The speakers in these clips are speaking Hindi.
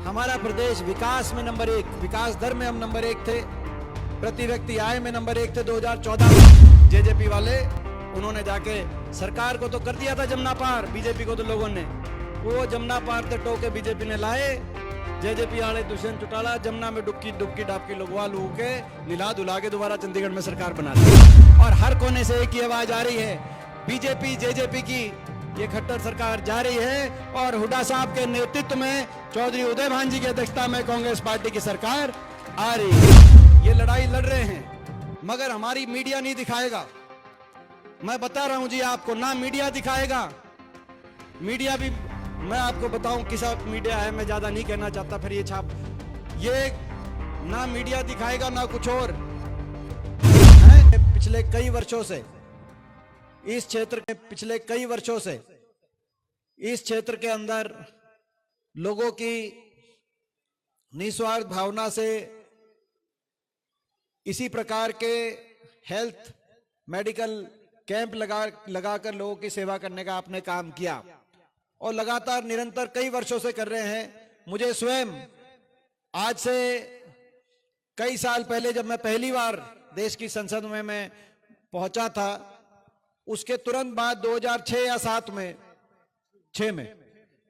हमारा प्रदेश विकास में नंबर 1, विकास दर में हम नंबर 1 थे, प्रति व्यक्ति आय में नंबर 1 थे 2014 में। जेजेपी वाले उन्होंने जाके सरकार को तो कर दिया था जमुना पार, बीजेपी को तो लोगों ने वो जमुना पार ते टोके बीजेपी ने लाए। जेजेपी वाले दुष्यंत चौटाला जमुना में डुबकी डुबकी डाबकी लगवा लू के नीला धुला के दोबारा चंडीगढ़ में सरकार बना दी। और हर कोने से एक ही आवाज आ रही है, बीजेपी जेजेपी की ये खट्टर सरकार जा रही है और हुड्डा साहब के नेतृत्व में चौधरी उदय भान जी की अध्यक्षता में कांग्रेस पार्टी की सरकार आ रही है। ये लड़ाई लड़ रहे हैं मगर हमारी मीडिया नहीं दिखाएगा। मैं बता रहा हूं जी आपको, ना मीडिया दिखाएगा। मीडिया भी मैं आपको बताऊं किसा मीडिया है, मैं ज्यादा नहीं कहना चाहता, फिर ये छाप ये ना मीडिया दिखाएगा ना कुछ और। पिछले कई वर्षों से इस क्षेत्र के इस क्षेत्र के अंदर लोगों की निस्वार्थ भावना से इसी प्रकार के हेल्थ मेडिकल कैंप लगाकर लोगों की सेवा करने का आपने काम किया और लगातार निरंतर कई वर्षों से कर रहे हैं। मुझे स्वयं आज से कई साल पहले जब मैं पहली बार देश की संसद में मैं पहुंचा था, उसके तुरंत बाद 2006 या 7 में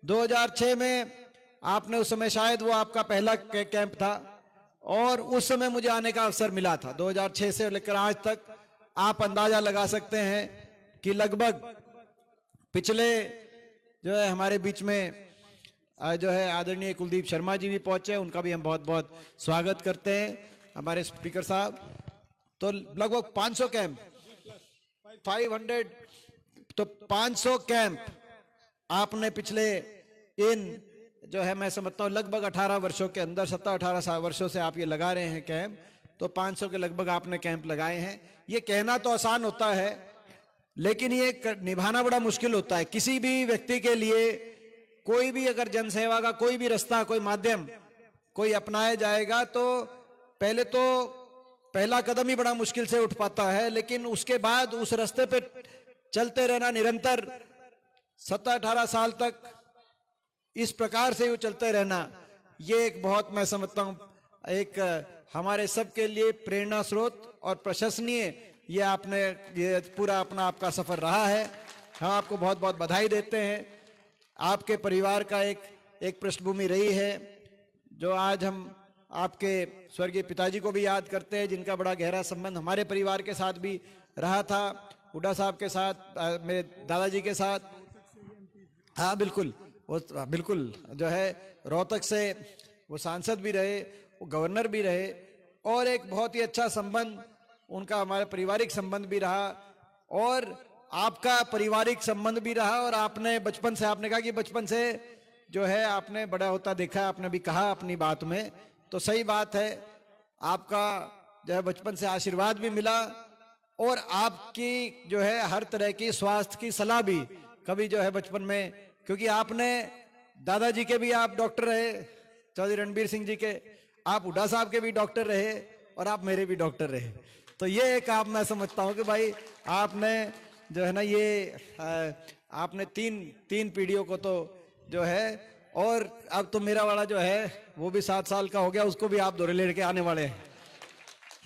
2006 में आपने उस समय शायद वो आपका पहला कैंप था और उस समय मुझे आने का अवसर मिला था। 2006 से लेकर आज तक आप अंदाजा लगा सकते हैं कि लगभग पिछले जो है हमारे बीच में जो है आदरणीय कुलदीप शर्मा जी भी पहुंचे, उनका भी हम बहुत बहुत स्वागत करते हैं, हमारे स्पीकर साहब। तो लगभग 500 कैंप 500 तो 500 कैंप आपने पिछले इन जो है मैं समझता हूं लगभग 18 वर्षों के अंदर 17-18 वर्षों से आप ये लगा रहे हैं कैंप, तो 500 के लगभग आपने कैंप लगाए हैं। ये कहना तो आसान होता है लेकिन ये निभाना बड़ा मुश्किल होता है। किसी भी व्यक्ति के लिए कोई भी अगर जनसेवा का कोई भी रास्ता कोई माध्यम कोई अपनाया जाएगा तो पहला कदम ही बड़ा मुश्किल से उठ पाता है, लेकिन उसके बाद उस रास्ते पे चलते रहना निरंतर 17-18 साल तक इस प्रकार से वो चलते रहना, ये एक बहुत मैं समझता हूं एक हमारे सबके लिए प्रेरणा स्रोत और प्रशंसनीय ये आपने ये पूरा अपना आपका सफर रहा है। हम आपको बहुत बहुत बधाई देते हैं। आपके परिवार का एक पृष्ठभूमि रही है जो आज हम आपके स्वर्गीय पिताजी को भी याद करते हैं, जिनका बड़ा गहरा संबंध हमारे परिवार के साथ भी रहा था, हुड्डा साहब के साथ, मेरे दादाजी के साथ। हाँ बिल्कुल, वो बिल्कुल जो है रोहतक से वो सांसद भी रहे, वो गवर्नर भी रहे और एक बहुत ही अच्छा संबंध उनका हमारा पारिवारिक संबंध भी रहा और आपका पारिवारिक संबंध भी रहा। और आपने बचपन से आपने कहा कि बचपन से जो है आपने बड़ा होता देखा, आपने भी कहा अपनी बात में, तो सही बात है। आपका जो है बचपन से आशीर्वाद भी मिला और आपकी जो है हर तरह की स्वास्थ्य की सलाह भी कभी जो है बचपन में, क्योंकि आपने दादाजी के भी आप डॉक्टर रहे, चौधरी रणबीर सिंह जी के, आप हुड्डा साहब के भी डॉक्टर रहे और आप मेरे भी डॉक्टर रहे। तो ये एक आप मैं समझता हूं कि भाई आपने जो है ना ये आपने तीन पीढ़ियों को तो जो है, और अब तो मेरा वाला जो है वो भी 7 साल का हो गया, उसको भी आप दौरे लेके आने वाले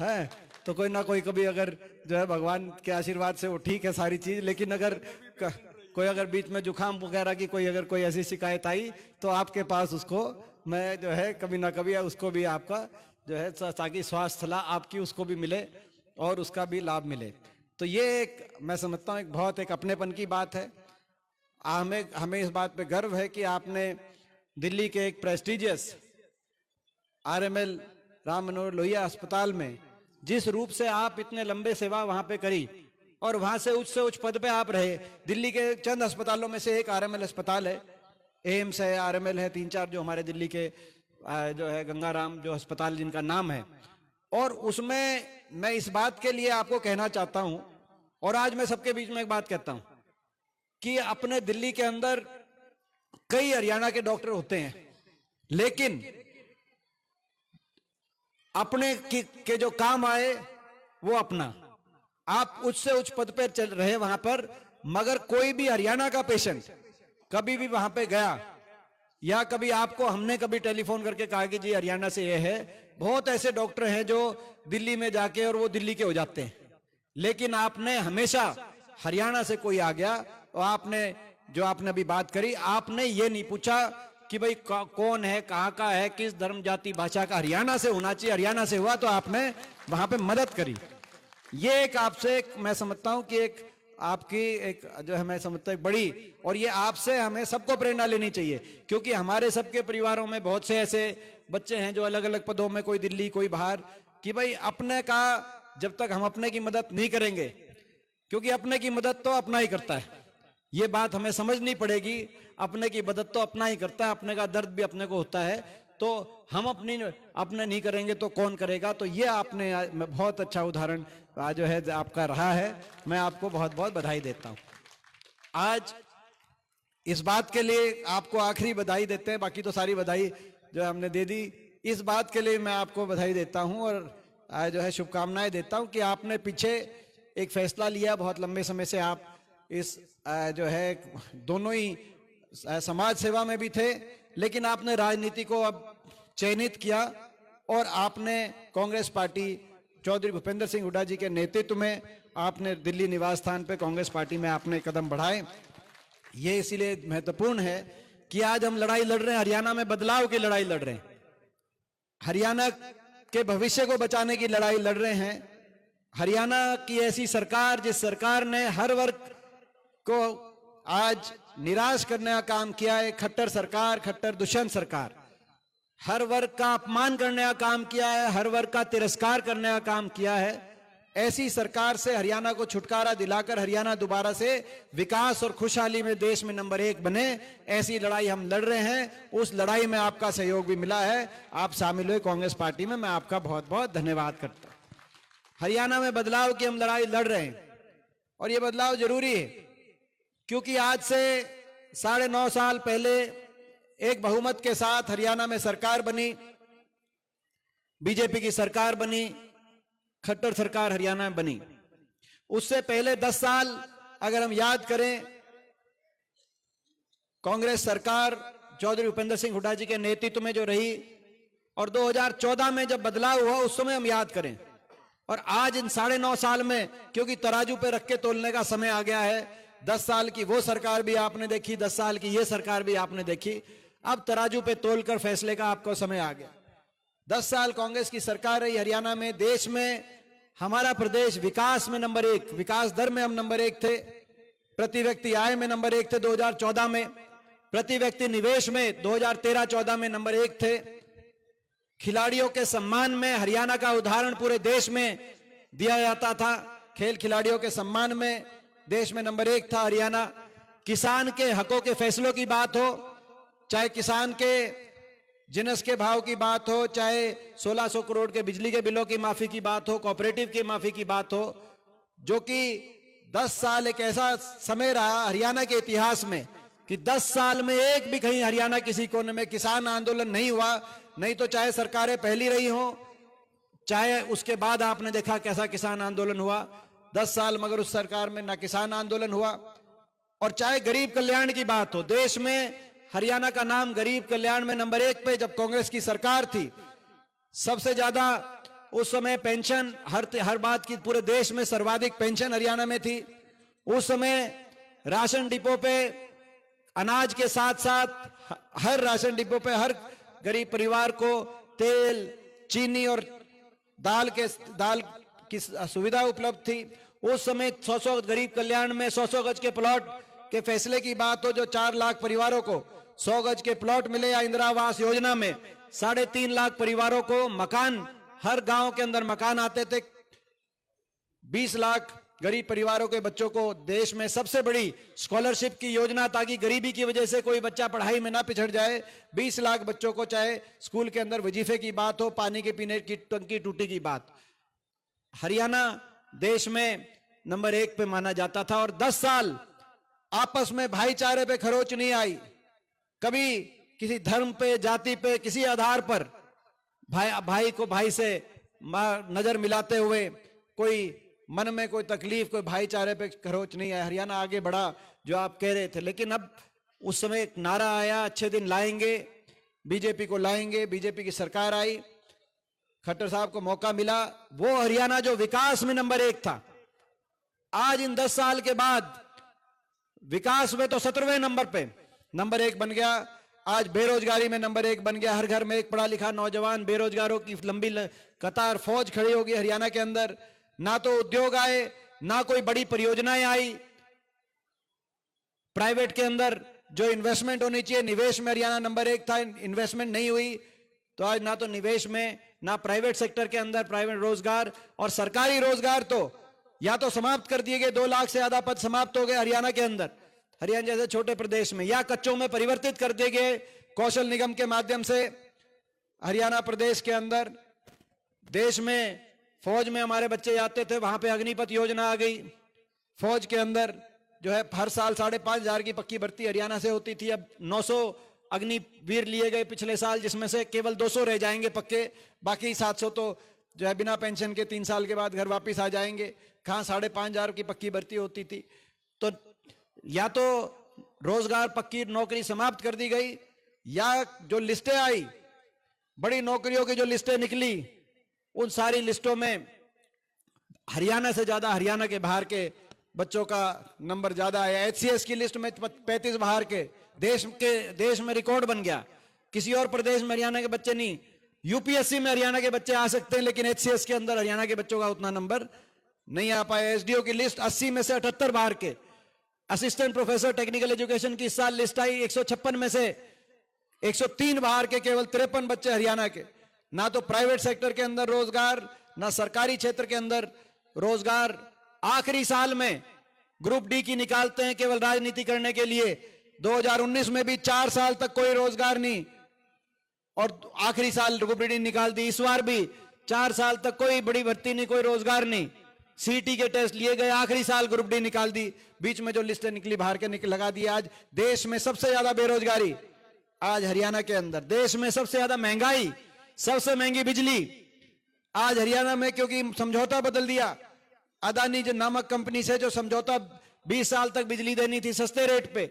हैं। तो कोई ना कोई कभी अगर जो है भगवान के आशीर्वाद से वो ठीक है सारी चीज, लेकिन अगर कोई अगर बीच में जुकाम वगैरह की कोई ऐसी शिकायत आई तो आपके पास उसको मैं जो है कभी ना कभी उसको भी आपका जो है ताकि स्वास्थ्य सलाह आपकी उसको भी मिले और उसका भी लाभ मिले। तो ये एक मैं समझता हूँ एक बहुत एक अपनेपन की बात है। हमें इस बात पे गर्व है कि आपने दिल्ली के एक प्रेस्टिजियस RML राम मनोहर लोहिया अस्पताल में जिस रूप से आप इतने लंबे सेवा वहां पे करी और वहां से उच्च पद पे आप रहे। दिल्ली के चंद अस्पतालों में से एक RML अस्पताल है, एम्स है, RML है, 3-4 जो हमारे दिल्ली के जो है गंगाराम जो अस्पताल जिनका नाम है। और उसमें मैं इस बात के लिए आपको कहना चाहता हूं और आज मैं सबके बीच में एक बात कहता हूं कि अपने दिल्ली के अंदर कई हरियाणा के डॉक्टर होते हैं, लेकिन अपने के जो काम आए वो अपना, आप उच्च से उच्च पद पर चल रहे वहां पर, मगर कोई भी हरियाणा का पेशेंट कभी भी वहां पे गया या कभी आपको हमने कभी टेलीफोन करके कहा कि जी हरियाणा से ये है। बहुत ऐसे डॉक्टर हैं जो दिल्ली में जाके और वो दिल्ली के हो जाते हैं, लेकिन आपने हमेशा हरियाणा से कोई आ गया और आपने जो आपने अभी बात करी, आपने ये नहीं पूछा कि भाई कौन है, कहाँ का है, किस धर्म जाति भाषा का, हरियाणा से होना चाहिए। हरियाणा से हुआ तो आपने वहां पे मदद करी। ये एक आपसे मैं समझता हूं कि एक आपकी एक जो है मैं समझता हूं बड़ी, और ये आपसे हमें सबको प्रेरणा लेनी चाहिए, क्योंकि हमारे सबके परिवारों में बहुत से ऐसे बच्चे हैं जो अलग अलग पदों में, कोई दिल्ली कोई बाहर, कि भाई अपने का जब तक हम अपने की मदद नहीं करेंगे, क्योंकि अपने की मदद तो अपना ही करता है, ये बात हमें समझनी पड़ेगी। अपने की मदद तो अपना ही करता है, अपने का दर्द भी अपने को होता है, तो हम अपने नहीं करेंगे तो कौन करेगा। तो ये आपने बहुत अच्छा उदाहरण जो है आपका रहा है, मैं आपको बहुत बहुत बधाई देता हूं। आज इस बात के लिए आपको आखिरी बधाई देते हैं, बाकी तो सारी बधाई जो है हमने दे दी। इस बात के लिए मैं आपको बधाई देता हूं और जो है शुभकामनाएं देता हूं कि आपने पीछे एक फैसला लिया, बहुत लंबे समय से आप इस जो है दोनों ही समाज सेवा में भी थे, लेकिन आपने राजनीति को अब चयनित किया और आपने कांग्रेस पार्टी चौधरी भूपेंद्र सिंह हुड्डा जी के नेतृत्व में आपने दिल्ली निवास स्थान पे कांग्रेस पार्टी में आपने कदम बढ़ाए। ये इसीलिए महत्वपूर्ण है कि आज हम लड़ाई लड़ रहे हैं, हरियाणा में बदलाव की लड़ाई लड़ रहे हैं, हरियाणा के भविष्य को बचाने की लड़ाई लड़ रहे हैं। हरियाणा की ऐसी सरकार जिस सरकार ने हर वर्ग को आज निराश करने का काम किया है, खट्टर सरकार, खट्टर दुष्यंत सरकार, हर वर्ग का अपमान करने का काम किया है, हर वर्ग का तिरस्कार करने का काम किया है। ऐसी सरकार से हरियाणा को छुटकारा दिलाकर हरियाणा दोबारा से विकास और खुशहाली में देश में नंबर 1 बने, ऐसी लड़ाई हम लड़ रहे हैं। उस लड़ाई में आपका सहयोग भी मिला है, आप शामिल हुए कांग्रेस पार्टी में, मैं आपका बहुत बहुत धन्यवाद करता हूं। हरियाणा में बदलाव की हम लड़ाई लड़ रहे हैं और ये बदलाव जरूरी है, क्योंकि आज से 9.5 साल पहले एक बहुमत के साथ हरियाणा में सरकार बनी, बीजेपी की सरकार बनी, खट्टर सरकार हरियाणा में बनी। उससे पहले 10 साल अगर हम याद करें, कांग्रेस सरकार चौधरी भूपेंद्र सिंह हुड्डा जी के नेतृत्व में जो रही, और 2014 में जब बदलाव हुआ उस समय हम याद करें, और आज इन 9.5 साल में, क्योंकि तराजू पे रख के तोलने का समय आ गया है, 10 साल की वो सरकार भी आपने देखी, 10 साल की ये सरकार भी आपने देखी, अब तराजू पे तोलकर फैसले का आपको समय आ गया। 10 साल कांग्रेस की सरकार रही हरियाणा में, देश में हमारा प्रदेश विकास में नंबर 1, विकास दर में हम नंबर 1 थे, प्रति व्यक्ति आय में नंबर 1 थे 2014 में, प्रति व्यक्ति निवेश में 2013-14 में नंबर 1 थे, खिलाड़ियों के सम्मान में हरियाणा का उदाहरण पूरे देश में दिया जाता था, खेल खिलाड़ियों के सम्मान में देश में नंबर 1 था हरियाणा। किसान के हकों के फैसलों की बात हो, चाहे किसान के जिनस के भाव की बात हो, चाहे 1600 करोड़ के बिजली के बिलों की माफी की बात हो, कोऑपरेटिव की माफी की बात हो, जो कि 10 साल एक ऐसा समय रहा हरियाणा के इतिहास में कि 10 साल में एक भी कहीं हरियाणा किसी कोने में किसान आंदोलन नहीं हुआ। नहीं तो चाहे सरकारें पहली रही हो, चाहे उसके बाद आपने देखा कैसा किसान आंदोलन हुआ, 10 साल मगर उस सरकार में ना किसान आंदोलन हुआ। और चाहे गरीब कल्याण की बात हो, देश में हरियाणा का नाम गरीब कल्याण में नंबर 1 पे जब कांग्रेस की सरकार थी, सबसे ज्यादा उस समय पेंशन, हर बात की पूरे देश में सर्वाधिक पेंशन हरियाणा में थी। उस समय राशन डिपो पे अनाज के साथ साथ हर राशन डिपो पे हर गरीब परिवार को तेल, चीनी और दाल की सुविधा उपलब्ध थी। उस समय 100 गरीब कल्याण में 100 गज के प्लॉट के फैसले की बात हो, जो 4 लाख परिवारों को 100 गज के प्लॉट मिले, या इंदिरा आवास योजना में 3.5 लाख परिवारों को मकान, हर गांव के अंदर मकान आते थे। 20 लाख गरीब परिवारों के बच्चों को देश में सबसे बड़ी स्कॉलरशिप की योजना, ताकि गरीबी की वजह से कोई बच्चा पढ़ाई में ना पिछड़ जाए। 20 लाख बच्चों को, चाहे स्कूल के अंदर वजीफे की बात हो, पानी के पीने की टंकी टूटी की बात, हरियाणा देश में नंबर 1 पे माना जाता था। और 10 साल आपस में भाईचारे पे खरोच नहीं आई, कभी किसी धर्म पे, जाति पे, किसी आधार पर भाई को भाई से नजर मिलाते हुए कोई मन में कोई तकलीफ, कोई भाईचारे पे खरोच नहीं है। हरियाणा आगे बढ़ा, जो आप कह रहे थे, लेकिन अब उस समय एक नारा आया, अच्छे दिन लाएंगे, बीजेपी को लाएंगे, बीजेपी की सरकार आई, खट्टर साहब को मौका मिला। वो हरियाणा जो विकास में नंबर 1 था, आज इन 10 साल के बाद विकास में तो 17वें नंबर पे नंबर 1 बन गया। आज बेरोजगारी में नंबर 1 बन गया। हर घर में एक पढ़ा लिखा नौजवान, बेरोजगारों की लंबी कतार, फौज खड़ी होगी हरियाणा के अंदर। ना तो उद्योग आए, ना कोई बड़ी परियोजनाएं आई। प्राइवेट के अंदर जो इन्वेस्टमेंट होनी चाहिए, निवेश में हरियाणा नंबर 1 था, इन्वेस्टमेंट नहीं हुई। तो आज ना तो निवेश में, ना प्राइवेट सेक्टर के अंदर प्राइवेट रोजगार, और सरकारी रोजगार तो या तो समाप्त कर दिए गए, 2 लाख से ज्यादा पद समाप्त हो गए हरियाणा के अंदर, हरियाणा जैसे छोटे प्रदेश में, या कच्चों में परिवर्तित कर दिए गए कौशल निगम के माध्यम से। हरियाणा प्रदेश के अंदर देश में फौज में हमारे बच्चे जाते थे, वहां पे अग्निपथ योजना आ गई। फौज के अंदर जो है हर साल 5,500 की पक्की भर्ती हरियाणा से होती थी। अब 900 अग्निवीर लिए गए पिछले साल, जिसमें से केवल 200 रह जाएंगे पक्के, बाकी 700 तो जो है बिना पेंशन के 3 साल के बाद घर वापस आ जाएंगे। कहाँ 5,500 की पक्की भर्ती होती थी। तो या तो रोजगार पक्की नौकरी समाप्त कर दी गई, या जो लिस्टें आई, बड़ी नौकरियों की जो लिस्टें निकली, उन सारी लिस्टों में हरियाणा से ज्यादा, हरियाणा के बाहर के बच्चों का नंबर ज्यादा आया। HCS की लिस्ट में 35 बाहर के देश में रिकॉर्ड बन गया। किसी और प्रदेश में हरियाणा के बच्चे नहीं, UPSC में हरियाणा के बच्चे आ सकते हैं, लेकिन HCS के अंदर हरियाणा के बच्चों का उतना नंबर नहीं आ पाया। SDO की लिस्ट 80 में से 78 बाहर के। असिस्टेंट प्रोफेसर टेक्निकल एजुकेशन की इस साल लिस्ट आई, 156 में से 103 बाहर के, केवल 53 बच्चे हरियाणा के। ना तो प्राइवेट सेक्टर के अंदर रोजगार, ना सरकारी क्षेत्र के अंदर रोजगार। आखिरी साल में ग्रुप डी की निकालते हैं केवल राजनीति करने के लिए। 2019 में भी 4 साल तक कोई रोजगार नहीं, और आखिरी साल ग्रुप डी निकाल दी। इस बार भी 4 साल तक कोई बड़ी भर्ती नहीं, कोई रोजगार नहीं। CET के टेस्ट लिए गए, आखिरी साल ग्रुप डी निकाल दी। बीच में जो लिस्टें निकली बाहर के लगा दी। आज देश में सबसे ज्यादा बेरोजगारी आज हरियाणा के अंदर, देश में सबसे ज्यादा महंगाई, सबसे महंगी बिजली आज हरियाणा में, क्योंकि समझौता बदल दिया। अदानी जो नामक कंपनी से जो समझौता 20 साल तक बिजली देनी थी सस्ते रेट पे,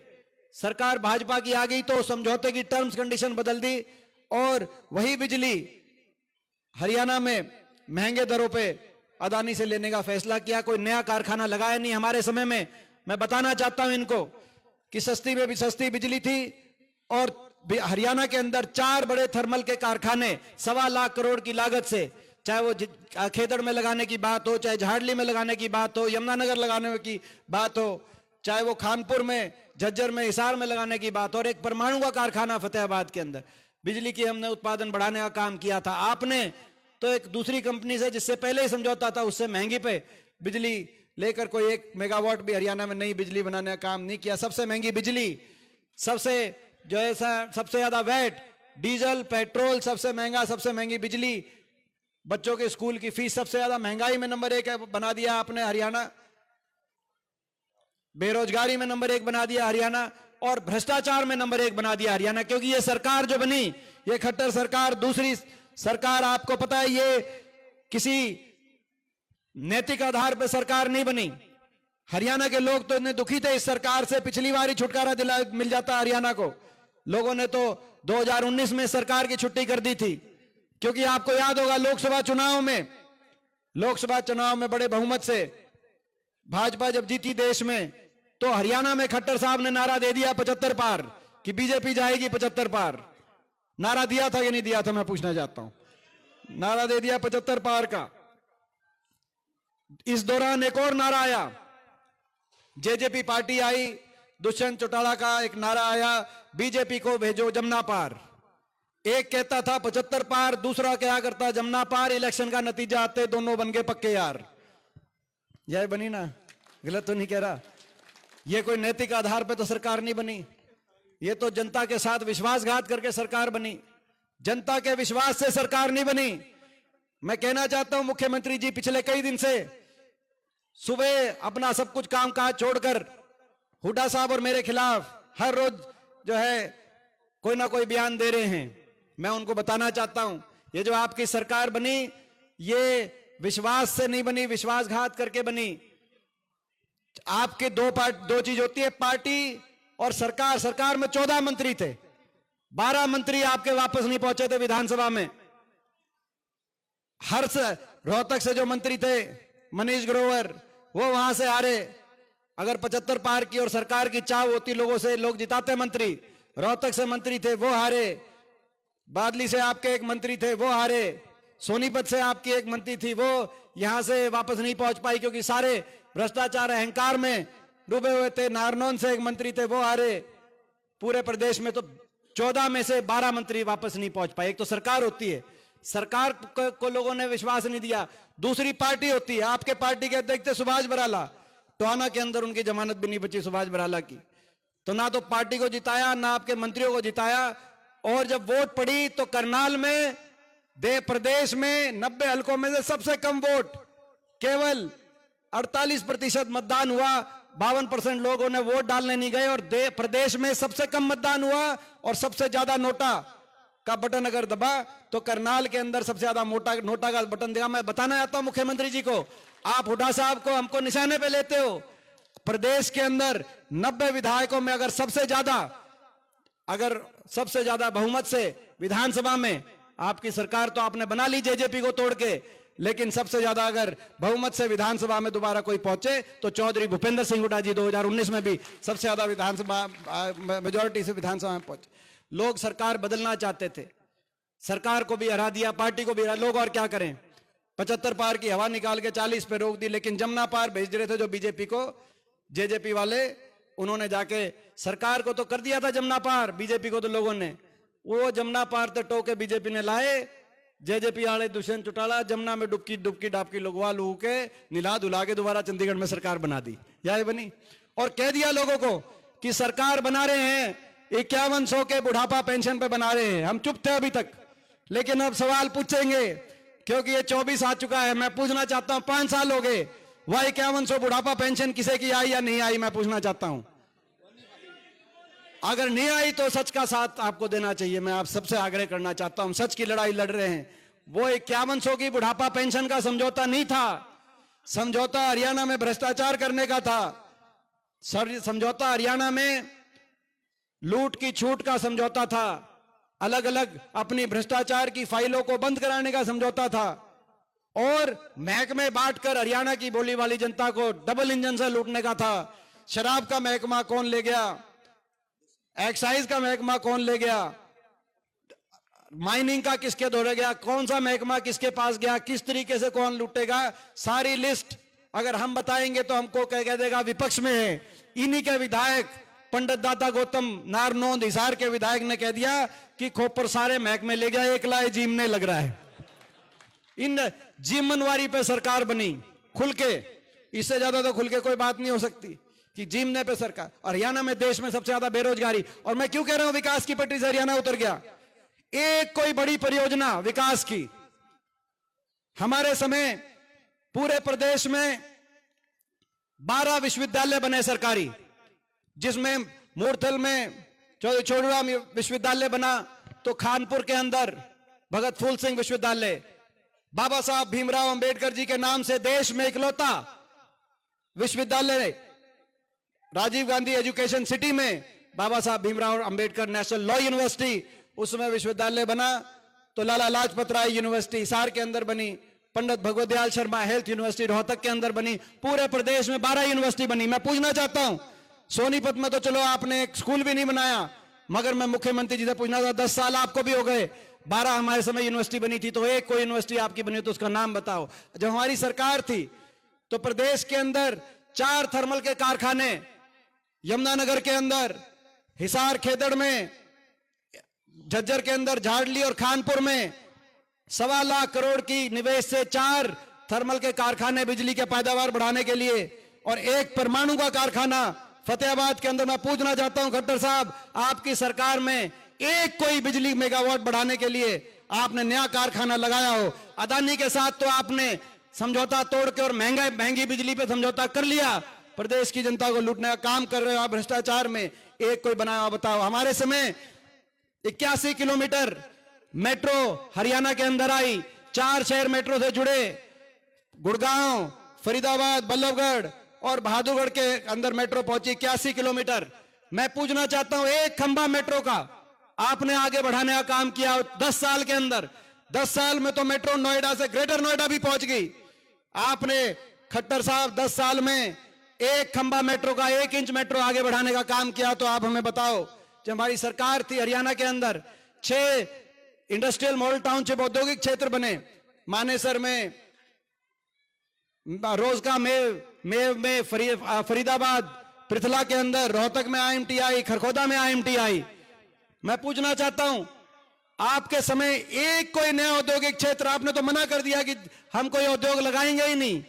सरकार भाजपा की आ गई तो समझौते की टर्म्स कंडीशन बदल दी, और वही बिजली हरियाणा में महंगे दरों पे अदानी से लेने का फैसला किया। कोई नया कारखाना लगाया नहीं हमारे समय में। मैं बताना चाहता हूं इनको कि सस्ती में भी सस्ती बिजली थी, और हरियाणा के अंदर 4 बड़े थर्मल के कारखाने 1.25 लाख करोड़ की लागत से, चाहे वो खेतड़ में लगाने की बात हो, चाहे झाड़ली में लगाने की बात हो, यमुनानगर लगाने की बात हो, चाहे वो खानपुर में, झज्जर में, हिसार में लगाने की बात हो, और एक परमाणु का कारखाना फतेहाबाद के अंदर, बिजली की हमने उत्पादन बढ़ाने का काम किया था। आपने तो एक दूसरी कंपनी से, जिससे पहले ही समझौता था, उससे महंगी पे बिजली लेकर कोई 1 मेगावाट भी हरियाणा में नई बिजली बनाने का काम नहीं किया। सबसे महंगी बिजली, सबसे जो है सबसे ज्यादा वैट, डीजल, पेट्रोल सबसे महंगा, सबसे महंगी बिजली, बच्चों के स्कूल की फीस सबसे ज्यादा, महंगाई में नंबर 1 बना दिया आपने हरियाणा, बेरोजगारी में नंबर 1 बना दिया हरियाणा, और भ्रष्टाचार में नंबर 1 बना दिया हरियाणा। क्योंकि ये सरकार जो बनी, ये खट्टर सरकार, दूसरी सरकार, आपको पता है ये किसी नैतिक आधार पर सरकार नहीं बनी। हरियाणा के लोग तो इतने दुखी थे इस सरकार से, पिछली बार ही छुटकारा मिल जाता हरियाणा को। लोगों ने तो 2019 में सरकार की छुट्टी कर दी थी, क्योंकि आपको याद होगा लोकसभा चुनाव में बड़े बहुमत से भाजपा जब जीती देश में, तो हरियाणा में खट्टर साहब ने नारा दे दिया 75 पार, कि बीजेपी जाएगी 75 पार। नारा दिया था या नहीं दिया था, मैं पूछना चाहता हूं। नारा दे दिया 75 पार का। इस दौरान एक और नारा आया, जेजेपी पार्टी आई, दुष्यंत चौटाला का एक नारा आया, बीजेपी को भेजो जमुना पार। एक कहता था 75 पार, दूसरा क्या करता जमुना पार। इलेक्शन का नतीजा आते दोनों बन गए पक्के यार। यह बनी ना, गलत तो नहीं कह रहा। यह कोई नैतिक आधार पे तो सरकार नहीं बनी, ये तो जनता के साथ विश्वासघात करके सरकार बनी, जनता के विश्वास से सरकार नहीं बनी। मैं कहना चाहता हूं मुख्यमंत्री जी, पिछले कई दिन से सुबह अपना सब कुछ कामकाज छोड़कर हुड्डा साहब और मेरे खिलाफ हर रोज जो है कोई ना कोई बयान दे रहे हैं। मैं उनको बताना चाहता हूं, ये जो आपकी सरकार बनी, ये विश्वास से नहीं बनी, विश्वासघात करके बनी। आपके दो चीज होती है, पार्टी और सरकार में 14 मंत्री थे, 12 मंत्री आपके वापस नहीं पहुंचे थे विधानसभा में। रोहतक से जो मंत्री थे मनीष ग्रोवर, वो वहां से हारे। अगर 75 पार की और सरकार की चाह होती लोगों से, लोग जिताते मंत्री। रोहतक से मंत्री थे, वो हारे। बादली से आपके एक मंत्री थे, वो हारे। सोनीपत से आपकी एक मंत्री थी, वो यहां से वापस नहीं पहुंच पाई क्योंकि सारे भ्रष्टाचार अहंकार में डूबे हुए थे। नारनौल से एक मंत्री थे, वो हारे। पूरे प्रदेश में तो 14 में से 12 मंत्री वापस नहीं पहुंच पाए। एक तो सरकार होती है, सरकार को लोगों ने विश्वास नहीं दिया। दूसरी पार्टी होती है, आपके पार्टी के अध्यक्ष थे सुभाष बराला, टोहाना के अंदर उनकी जमानत भी नहीं बची सुभाष बराला की। तो ना तो पार्टी को जिताया, ना आपके मंत्रियों को जिताया। और जब वोट पड़ी तो करनाल में प्रदेश में 90 हलकों में से सबसे कम वोट, केवल 48% मतदान हुआ। 52% लोगों ने वोट डालने नहीं गए और प्रदेश में सबसे कम मतदान हुआ। और सबसे ज्यादा नोटा का बटन अगर दबा तो करनाल के अंदर सबसे ज्यादा नोटा का बटन देगा। मैं बताना चाहता हूं मुख्यमंत्री जी को, आप हुड्डा साहब को हमको निशाने पे लेते हो। प्रदेश के अंदर 90 विधायकों में अगर सबसे ज्यादा बहुमत से विधानसभा में आपकी सरकार तो आपने बना ली जेजेपी को तोड़ के, लेकिन सबसे ज्यादा अगर बहुमत से विधानसभा में दोबारा कोई पहुंचे तो चौधरी भूपेंद्र सिंह हुड्डा जी 2019 में भी सबसे ज्यादा विधानसभा मेजोरिटी से विधानसभा में पहुंचे। लोग सरकार बदलना चाहते थे, सरकार को भी हरा दिया, पार्टी को भी हरा। लोग और क्या करें, 75 पार की हवा निकाल के 40 पे रोक दी। लेकिन जमुना पार भेज रहे थे जो बीजेपी को, जेजेपी वाले, उन्होंने जाके सरकार को तो कर दिया था जमुना पार, बीजेपी को तो लोगों ने वो जमुना पार तो टोके बीजेपी ने लाए। जेजेपी वाले दुष्यंत चौटाला जमुना में डुबकी डाबकी लगवा लू के निला धुला के दोबारा चंडीगढ़ में सरकार बना दी, या बनी। और कह दिया लोगों को कि सरकार बना रहे हैं, 5100 के बुढ़ापा पेंशन पे बना रहे हैं। हम चुप थे अभी तक, लेकिन अब सवाल पूछेंगे क्योंकि ये 24 आ चुका है। मैं पूछना चाहता हूं, 5 साल हो गए, वह 5100 बुढ़ापा पेंशन किसे की आई या नहीं आई, मैं पूछना चाहता हूं। अगर नहीं आई तो सच का साथ आपको देना चाहिए। मैं आप सबसे आग्रह करना चाहता हूं, सच की लड़ाई लड़ रहे हैं। वो 5100 की बुढ़ापा पेंशन का समझौता नहीं था, समझौता हरियाणा में भ्रष्टाचार करने का था। समझौता हरियाणा में लूट की छूट का समझौता था, अलग अलग अपनी भ्रष्टाचार की फाइलों को बंद कराने का समझौता था। और महकमे बांटकर हरियाणा की बोली वाली जनता को डबल इंजन से लूटने का था। शराब का महकमा कौन ले गया, एक्साइज का महकमा कौन ले गया, माइनिंग का किसके दौरे गया, कौन सा महकमा किसके पास गया, किस तरीके से कौन लूटेगा, सारी लिस्ट अगर हम बताएंगे तो हमको कह देगा विपक्ष में है। इन्हीं के विधायक पंडित दाता गौतम नारनौंद हिसार के विधायक ने कह दिया कि खोपर सारे महकमे ले गया, एक लाए जीमने लग रहा है। इन जीमनवारी पे सरकार बनी खुल के, इससे ज्यादा तो खुल के कोई बात नहीं हो सकती कि जीमने पे सरकार। हरियाणा में देश में सबसे ज्यादा बेरोजगारी। और मैं क्यों कह रहा हूं विकास की पटरी से हरियाणा उतर गया, एक कोई बड़ी परियोजना विकास की हमारे समय पूरे प्रदेश में 12 विश्वविद्यालय बने सरकारी, जिसमें मूर्थल में छोड़ूराम विश्वविद्यालय बना, तो खानपुर के अंदर भगत फूल सिंह विश्वविद्यालय, बाबा साहब भीमराव अंबेडकर जी के नाम से देश में इकलौता विश्वविद्यालय, राजीव गांधी एजुकेशन सिटी में बाबा Saheb Bhimrao Ambedkar national law university, उसमें विश्वविद्यालय बना। तो लाला लाजपत राय यूनिवर्सिटी हिसार के अंदर बनी, पंडित भगवत दयाल शर्मा हेल्थ यूनिवर्सिटी रोहतक के अंदर बनी। पूरे प्रदेश में 12 यूनिवर्सिटी बनी। मैं पूछना चाहता हूं, सोनीपत में तो चलो आपने एक स्कूल भी नहीं बनाया, मगर मैं मुख्यमंत्री जी से पूछना था, 10 साल आपको भी हो गए, 12 हमारे समय यूनिवर्सिटी बनी थी, तो एक कोई यूनिवर्सिटी आपकी बनी तो उसका नाम बताओ। जब हमारी सरकार थी तो प्रदेश के अंदर 4 थर्मल के कारखाने, यमुनानगर के अंदर, हिसार खेदड़ में, झज्जर के अंदर झाड़ली और खानपुर में 1.25 लाख करोड़ की निवेश से 4 थर्मल के कारखाने बिजली के पैदावार बढ़ाने के लिए, और एक परमाणु का कारखाना फतेहाबाद के अंदर। मैं पूछना चाहता हूं खट्टर साहब, आपकी सरकार में एक कोई बिजली मेगावाट बढ़ाने के लिए आपने नया कारखाना लगाया हो? अदानी के साथ तो आपने समझौता तोड़ के और महंगी बिजली पे समझौता कर लिया, प्रदेश की जनता को लूटने का काम कर रहे हो आप भ्रष्टाचार में। एक कोई बनाया बताओ। हमारे समय 81 किलोमीटर मेट्रो हरियाणा के अंदर आई, 4 शहर मेट्रो से जुड़े, गुड़गांव, फरीदाबाद, बल्लभगढ़ और बहादुरगढ़ के अंदर मेट्रो पहुंची 81 किलोमीटर। मैं पूछना चाहता हूं, एक खंबा मेट्रो का आपने आगे बढ़ाने का काम किया 10 साल के अंदर। 10 साल में तो मेट्रो नोएडा से ग्रेटर नोएडा भी पहुंच गई। आपने खट्टर साहब 10 साल में एक खंबा मेट्रो का 1 इंच मेट्रो आगे बढ़ाने का काम किया। तो आप हमें बताओ, जब हमारी सरकार थी हरियाणा के अंदर 6 इंडस्ट्रियल मॉडल टाउनशिप औद्योगिक क्षेत्र बने, मानेसर में, रोजगा में फरीदाबाद, पृथला के अंदर, रोहतक में IMT, खरखोदा में IMT। मैं पूछना चाहता हूं, आपके समय एक कोई नया औद्योगिक क्षेत्र, आपने तो मना कर दिया कि हम कोई उद्योग लगाएंगे ही नहीं।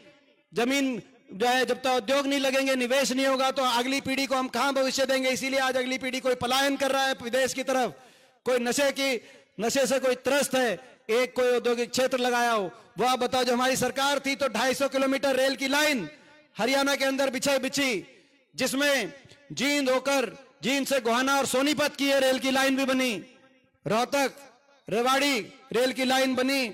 जमीन जो है, जब तक उद्योग नहीं लगेंगे, निवेश नहीं होगा, तो अगली पीढ़ी को हम कहां भविष्य देंगे। इसीलिए आज अगली पीढ़ी कोई पलायन कर रहा है विदेश की तरफ, कोई नशे से कोई त्रस्त है। एक कोई औद्योगिक क्षेत्र लगाया हो वो आप बताओ। जो हमारी सरकार थी तो 250 किलोमीटर रेल की लाइन हरियाणा के अंदर बिछी, जिसमें जींद से गोहाना और सोनीपत की ये रेल की लाइन भी बनी, रोहतक रेवाड़ी रेल की लाइन बनी,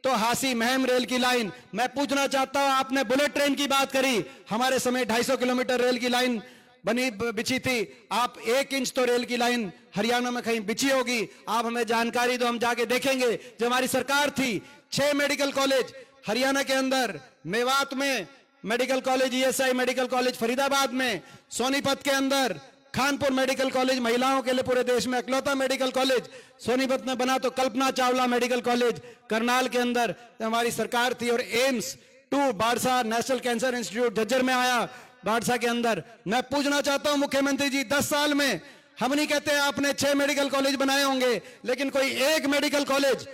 तो हासी महम रेल की लाइन। मैं पूछना चाहता हूं, आपने बुलेट ट्रेन की बात करी, हमारे समय 250 किलोमीटर रेल की लाइन बिछी थी। आप 1 इंच तो रेल की लाइन हरियाणा में कहीं बिछी होगी, आप हमें जानकारी दो, हम जाके देखेंगे। जब हमारी सरकार थी 6 मेडिकल कॉलेज हरियाणा के अंदर, मेवात में medical college, ESI medical college, Faridabad में, सोनीपत के अंदर खानपुर मेडिकल कॉलेज, महिलाओं के लिए पूरे देश में इकलौता मेडिकल कॉलेज सोनीपत में बना, तो कल्पना चावला मेडिकल कॉलेज करनाल के अंदर हमारी सरकार थी। और AIIMS 2 Badsa national cancer institute Jhajjar में आया, बाड़सा के अंदर। मैं पूछना चाहता हूं मुख्यमंत्री जी, 10 साल में हम नहीं कहते आपने 6 मेडिकल कॉलेज बनाए होंगे, लेकिन कोई एक मेडिकल कॉलेज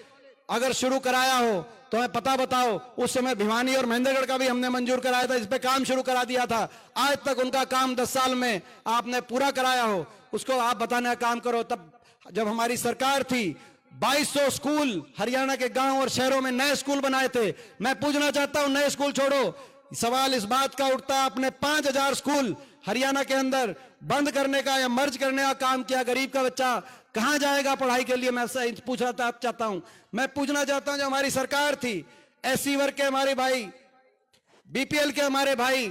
अगर शुरू कराया हो तो हमें पता बताओ। उस समय भिवानी और महेंद्रगढ़ का भी हमने मंजूर कराया था, इस पे काम शुरू करा दिया था। आज तक उनका काम 10 साल में आपने पूरा कराया हो, उसको आप बताने का काम करो। तब जब हमारी सरकार थी 2200 स्कूल हरियाणा के गांव और शहरों में नए स्कूल बनाए थे। मैं पूछना चाहता हूं, नए स्कूल छोड़ो, सवाल इस बात का उठता, आपने 5000 स्कूल हरियाणा के अंदर बंद करने का या मर्ज करने का काम किया। गरीब का बच्चा कहां जाएगा पढ़ाई के लिए, मैं पूछना चाहता हूं। मैं पूछना चाहता हूं, जो हमारी सरकार थी, SC वर्ग के हमारे भाई, BPL के हमारे भाई,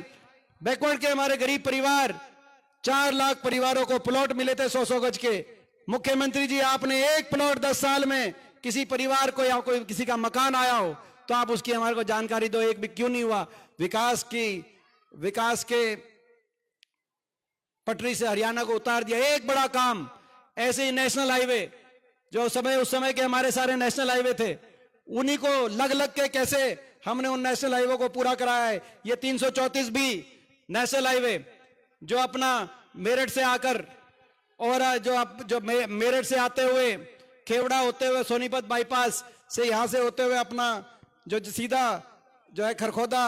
बैकवर्ड के हमारे गरीब परिवार, 4 लाख परिवारों को प्लॉट मिले थे 100-100 गज के। मुख्यमंत्री जी, आपने एक प्लॉट 10 साल में किसी परिवार को या कोई किसी का मकान आया हो तो आप उसकी हमारे को जानकारी दो। एक भी क्यों नहीं हुआ? विकास के पटरी से हरियाणा को उतार दिया। एक बड़ा काम ऐसे ही नेशनल हाईवे, जो उस समय के हमारे सारे नेशनल हाईवे थे, उन्हीं को लग के कैसे हमने उन नेशनल हाईवे को पूरा कराया है। ये 334 भी नेशनल हाईवे जो अपना मेरठ से आकर और जो मेरठ से आते हुए खेवड़ा होते हुए सोनीपत बाईपास से यहां से होते हुए अपना जो सीधा जो है खरखोदा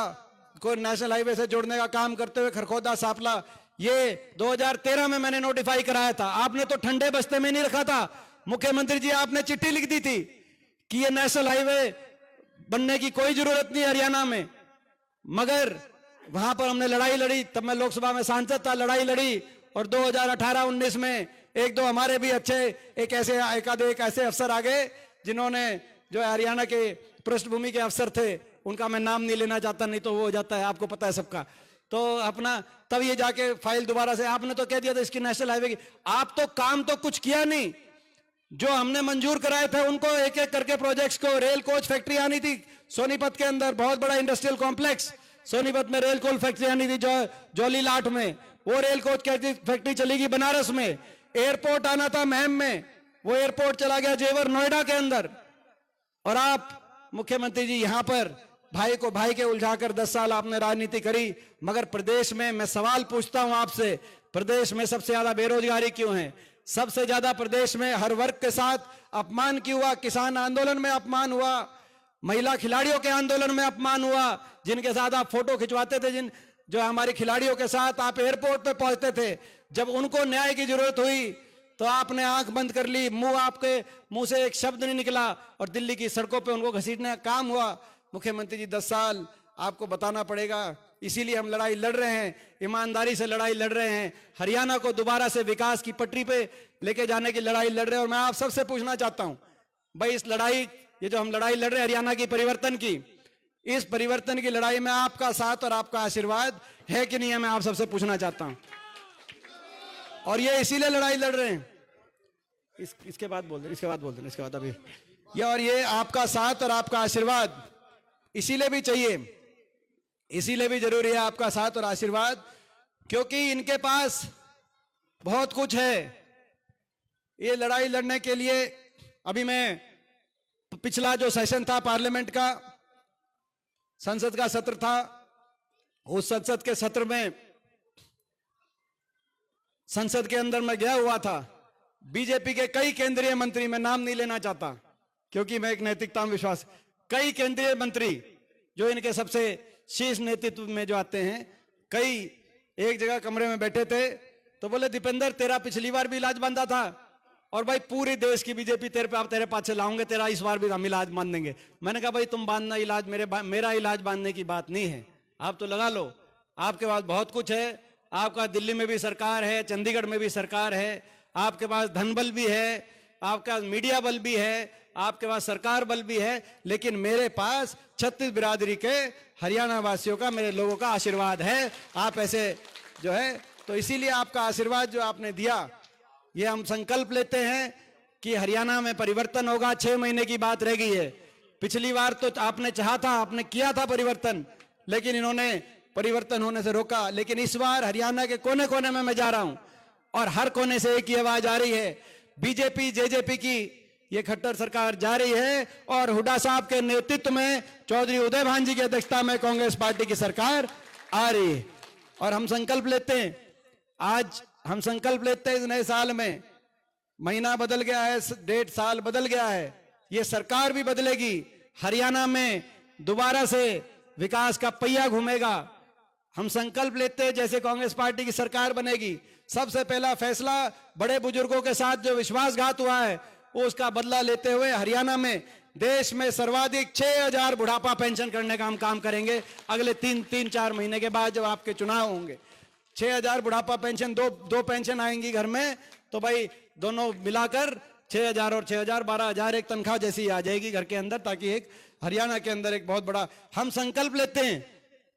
को नेशनल हाईवे से जोड़ने का काम करते हुए खरखोदा सापला, ये 2013 में मैंने नोटिफाई कराया था। आपने तो ठंडे बस्ते में नहीं रखा था। मुख्यमंत्री जी, आपने चिट्ठी लिख दी थी कि ये नेशनल हाईवे बनने की कोई जरूरत नहीं हरियाणा में, मगर वहां पर हमने लड़ाई लड़ी। तब मैं लोकसभा में सांसद था, लड़ाई लड़ी, और 2018-19 में एक दो हमारे भी अच्छे एक ऐसे अफसर आ गए जिन्होंने जो हरियाणा के पृष्ठभूमि के अफसर थे, उनका मैं नाम नहीं लेना चाहता, नहीं तो वो हो जाता है, आपको पता है सबका। तो अपना तब ये जाके फाइल दोबारा से आपने तो कह दिया था इसकी नेशनल हाईवे की। आप तो काम तो कुछ किया नहीं। जो हमने मंजूर कराए थे उनको एक एक करके प्रोजेक्ट्स को, रेल कोच फैक्ट्री आनी थी सोनीपत के अंदर, बहुत बड़ा इंडस्ट्रियल कॉम्प्लेक्स सोनीपत में रेल कोच फैक्ट्री आनी थी जोलीलाट में, वो रेल कोच फैक्ट्री चलेगी बनारस में। एयरपोर्ट आना था महम में, वो एयरपोर्ट चला गया जेवर नोएडा के अंदर। और आप मुख्यमंत्री जी यहां पर भाई को भाई के उलझाकर 10 साल आपने राजनीति करी, मगर प्रदेश में मैं सवाल पूछता हूं आपसे, प्रदेश में सबसे ज्यादा बेरोजगारी क्यों है? सबसे ज्यादा प्रदेश में हर वर्ग के साथ अपमान क्यों हुआ? किसान आंदोलन में अपमान हुआ, महिला खिलाड़ियों के आंदोलन में अपमान हुआ, जिनके साथ आप फोटो खिंचवाते थे, जो हमारे खिलाड़ियों के साथ आप एयरपोर्ट पे पहुंचते थे, जब उनको न्याय की जरूरत हुई तो आपने आंख बंद कर ली, आपके मुंह से एक शब्द नहीं निकला, और दिल्ली की सड़कों पे उनको घसीटने का काम हुआ। मुख्यमंत्री जी, 10 साल आपको बताना पड़ेगा, इसीलिए हम लड़ाई लड़ रहे हैं, ईमानदारी से लड़ाई लड़ रहे हैं, हरियाणा को दोबारा से विकास की पटरी पे लेके जाने की लड़ाई लड़ रहे हैं। और मैं आप सबसे पूछना चाहता हूं भाई, इस लड़ाई, ये जो हम लड़ाई लड़ रहे हैं हरियाणा की परिवर्तन की, इस परिवर्तन की लड़ाई में आपका साथ और आपका आशीर्वाद है कि नहीं है? मैं आप सबसे पूछना चाहता हूं। और ये इसीलिए लड़ाई लड़ रहे हैं। इसके बाद बोल दें इसके बाद अभी ये, और ये आपका साथ और आपका आशीर्वाद इसीलिए भी चाहिए, इसीलिए भी जरूरी है आपका साथ और आशीर्वाद, क्योंकि इनके पास बहुत कुछ है ये लड़ाई लड़ने के लिए। अभी मैं पिछला जो सेशन था पार्लियामेंट का, संसद का सत्र था, उस संसद के सत्र में संसद के अंदर मैं गया हुआ था। बीजेपी के कई केंद्रीय मंत्री, मैं नाम नहीं लेना चाहता क्योंकि मैं एक नैतिकता में विश्वास, कई केंद्रीय मंत्री जो इनके सबसे शीर्ष नेतृत्व में जो आते हैं, कई एक जगह कमरे में बैठे थे तो बोले दीपेंद्र तेरा पिछली बार भी इलाज बांधा था और भाई पूरे देश की बीजेपी तेरे पास लाऊंगे, तेरा इस बार भी हम इलाज बांध देंगे। मैंने कहा भाई तुम बांधना इलाज, मेरा इलाज बांधने की बात नहीं है, आप तो लगा लो, आपके पास बहुत कुछ है, आपका दिल्ली में भी सरकार है, चंडीगढ़ में भी सरकार है, आपके पास धन बल भी है, आपके पास मीडिया बल भी है, आपके पास सरकार बल भी है, लेकिन मेरे पास छत्तीस बिरादरी के हरियाणा वासियों का, मेरे लोगों का आशीर्वाद है। आप ऐसे जो है, तो इसीलिए आपका आशीर्वाद जो आपने दिया, ये हम संकल्प लेते हैं कि हरियाणा में परिवर्तन होगा। 6 महीने की बात रह गई है। पिछली बार तो आपने चाहा था, आपने किया था परिवर्तन, लेकिन इन्होंने परिवर्तन होने से रोका। लेकिन इस बार हरियाणा के कोने कोने में मैं जा रहा हूं और हर कोने से एक ही आवाज आ रही है, बीजेपी जेजेपी की ये खट्टर सरकार जा रही है और हुड्डा साहब के नेतृत्व में, चौधरी उदय भान जी की अध्यक्षता में कांग्रेस पार्टी की सरकार आ रही है। और हम संकल्प लेते हैं, आज हम संकल्प लेते हैं इस नए साल में, महीना बदल गया है, डेढ़ साल बदल गया है, ये सरकार भी बदलेगी, हरियाणा में दोबारा से विकास का पहिया घूमेगा। हम संकल्प लेते हैं जैसे कांग्रेस पार्टी की सरकार बनेगी, सबसे पहला फैसला बड़े बुजुर्गों के साथ जो विश्वासघात हुआ है उसका बदला लेते हुए हरियाणा में देश में सर्वाधिक 6000 बुढ़ापा पेंशन करने का हम काम करेंगे। अगले 3-4 महीने के बाद जब आपके चुनाव होंगे, 6000 बुढ़ापा पेंशन, दो पेंशन आएंगी घर में, तो भाई दोनों मिलाकर 6000 और 6000 12,000 एक तनख्वाह जैसी आ जाएगी घर के अंदर, ताकि एक हरियाणा के अंदर एक बहुत बड़ा हम संकल्प लेते हैं।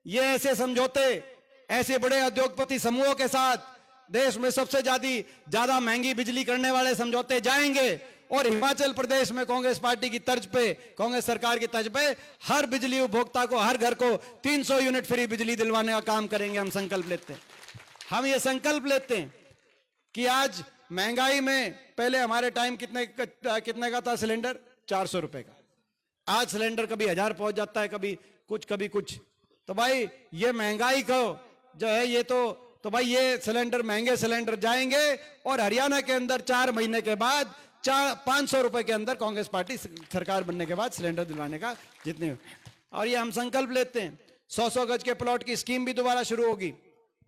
ये ऐसे समझौते, ऐसे बड़े उद्योगपति समूहों के साथ देश में सबसे ज्यादा महंगी बिजली करने वाले समझौते जाएंगे और हिमाचल प्रदेश में कांग्रेस पार्टी की तर्ज पे, कांग्रेस सरकार की तर्ज पे हर बिजली उपभोक्ता को, हर घर को 300 यूनिट फ्री बिजली दिलवाने का काम करेंगे। हम संकल्प लेते हैं, हम ये संकल्प लेते हैं कि आज महंगाई में, पहले हमारे टाइम कितने का था सिलेंडर? 400 रुपए का, आज सिलेंडर कभी 1000 पहुंच जाता है, कभी कुछ। तो भाई ये महंगाई को जो है, ये तो भाई ये सिलेंडर, महंगे सिलेंडर जाएंगे और हरियाणा के अंदर 4 महीने के बाद 500 रुपए के अंदर कांग्रेस पार्टी सरकार बनने के बाद सिलेंडर दिलवाने का जितने। और ये हम संकल्प लेते हैं 100 गज के प्लॉट की स्कीम भी दोबारा शुरू होगी,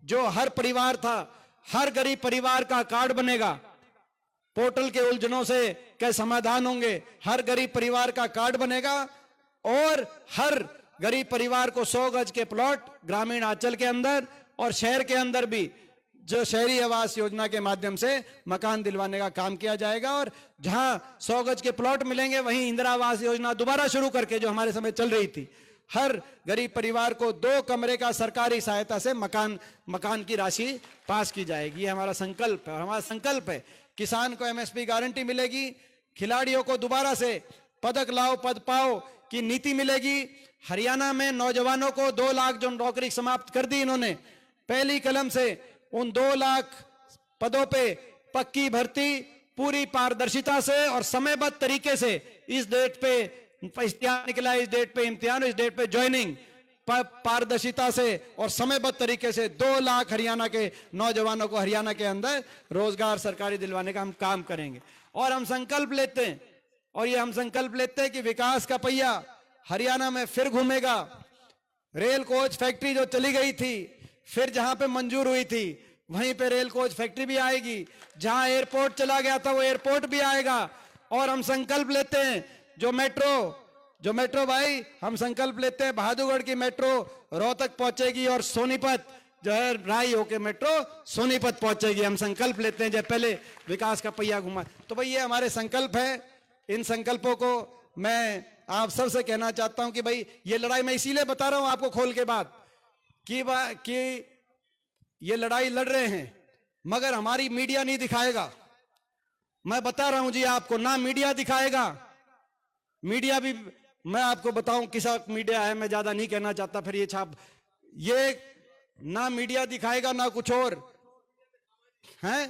जो हर परिवार था, हर गरीब परिवार का कार्ड बनेगा, पोर्टल के उलझनों से के समाधान होंगे, हर गरीब परिवार का कार्ड बनेगा और हर गरीब परिवार को 100 गज के प्लॉट ग्रामीण अंचल के अंदर और शहर के अंदर भी जो शहरी आवास योजना के माध्यम से मकान दिलवाने का काम किया जाएगा। और जहां 100 गज के प्लॉट मिलेंगे, वहीं इंदिरा आवास योजना दोबारा शुरू करके, जो हमारे समय चल रही थी, हर गरीब परिवार को 2 कमरे का सरकारी सहायता से मकान की राशि पास की जाएगी। ये हमारा संकल्प है। हमारा संकल्प है किसान को एमएसपी गारंटी मिलेगी, खिलाड़ियों को दोबारा से पदक लाओ पद पाओ की नीति मिलेगी। हरियाणा में नौजवानों को 2 लाख जो नौकरी समाप्त कर दी इन्होंने, पहली कलम से उन 2 लाख पदों पे पक्की भर्ती, पूरी पारदर्शिता से और समयबद्ध तरीके से, इस डेट पे इम्तिहान निकला, इस डेट पे इम्तिहान, इस डेट पे ज्वाइनिंग, पारदर्शिता से और समयबद्ध तरीके से 2 लाख हरियाणा के नौजवानों को हरियाणा के अंदर रोजगार सरकारी दिलवाने का हम काम करेंगे। और हम संकल्प लेते हैं, और ये हम संकल्प लेते हैं कि विकास का पहिया हरियाणा में फिर घूमेगा। रेल कोच फैक्ट्री जो चली गई थी, फिर जहां पे मंजूर हुई थी वहीं पे रेल कोच फैक्ट्री भी आएगी, जहां एयरपोर्ट चला गया था वो एयरपोर्ट भी आएगा। और हम संकल्प लेते हैं जो मेट्रो भाई, हम संकल्प लेते हैं बहादुरगढ़ की मेट्रो रोहतक पहुंचेगी और सोनीपत जो है राई होके मेट्रो सोनीपत पहुंचेगी। हम संकल्प लेते हैं जब पहले विकास का पहिया घुमा। तो भाई ये हमारे संकल्प है। इन संकल्पों को मैं आप सबसे कहना चाहता हूं कि भाई ये लड़ाई मैं इसीलिए बता रहा हूं आपको खोल के बात कि ये लड़ाई लड़ रहे हैं मगर हमारी मीडिया नहीं दिखाएगा। मैं बता रहा हूं जी आपको, ना मीडिया दिखाएगा। मीडिया भी मैं आपको बताऊं किसा मीडिया है, मैं ज्यादा नहीं कहना चाहता, फिर ये छाप, ये ना मीडिया दिखाएगा ना कुछ और है।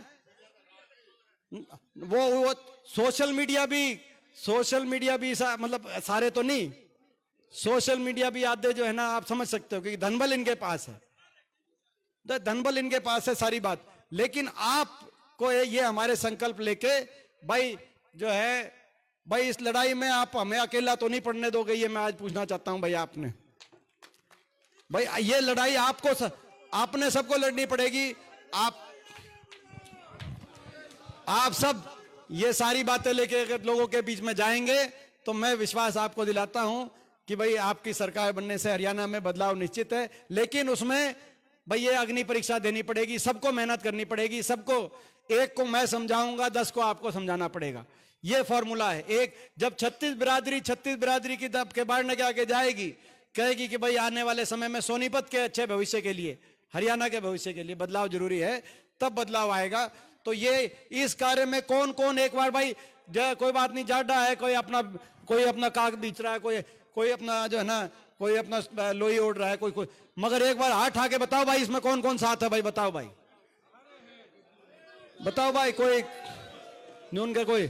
वो सोशल मीडिया भी मतलब सारे तो नहीं, सोशल मीडिया भी आधे जो है ना, आप समझ सकते हो कि धनबल इनके पास है, तो धनबल इनके पास है सारी बात। लेकिन आपको ये हमारे संकल्प लेके भाई जो है, भाई इस लड़ाई में आप हमें अकेला तो नहीं पड़ने दोगे, ये मैं आज पूछना चाहता हूं भाई आपने। भाई ये लड़ाई आपने सबको लड़नी पड़ेगी। आप सब ये सारी बातें लेके अगर लोगों के बीच में जाएंगे तो मैं विश्वास आपको दिलाता हूं कि भाई आपकी सरकार बनने से हरियाणा में बदलाव निश्चित है। लेकिन उसमें भाई ये अग्नि परीक्षा देनी पड़ेगी, सबको मेहनत करनी पड़ेगी, सबको, एक को मैं समझाऊंगा 10 को आपको समझाना पड़ेगा, ये फॉर्मूला है। एक जब 36 बिरादरी की दब के बाढ़ के आगे जाएगी, कहेगी कि भाई आने वाले समय में सोनीपत के अच्छे भविष्य के लिए, हरियाणा के भविष्य के लिए बदलाव जरूरी है, तब बदलाव आएगा। तो ये इस कार्य में कौन कौन, एक बार भाई कोई बात नहीं, जाडा है, कोई अपना काग बीच रहा है, कोई अपना जो है ना, कोई अपना लोई ओढ़ रहा है, कोई, मगर एक बार हाथ आके बताओ भाई इसमें कौन कौन साथ है भाई, बताओ भाई, बताओ भाई, कोई नून के कोई।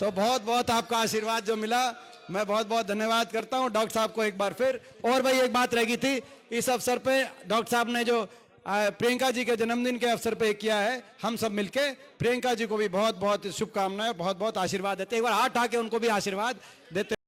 तो बहुत बहुत आपका आशीर्वाद जो मिला, मैं बहुत बहुत धन्यवाद करता हूं डॉक्टर साहब को एक बार फिर। और भाई एक बात रह गई थी, इस अवसर पे डॉक्टर साहब ने जो प्रियंका जी के जन्मदिन के अवसर पे किया है, हम सब मिलके प्रियंका जी को भी बहुत बहुत शुभकामनाएं, बहुत बहुत आशीर्वाद देते, एक बार हाथ आके उनको भी आशीर्वाद देते।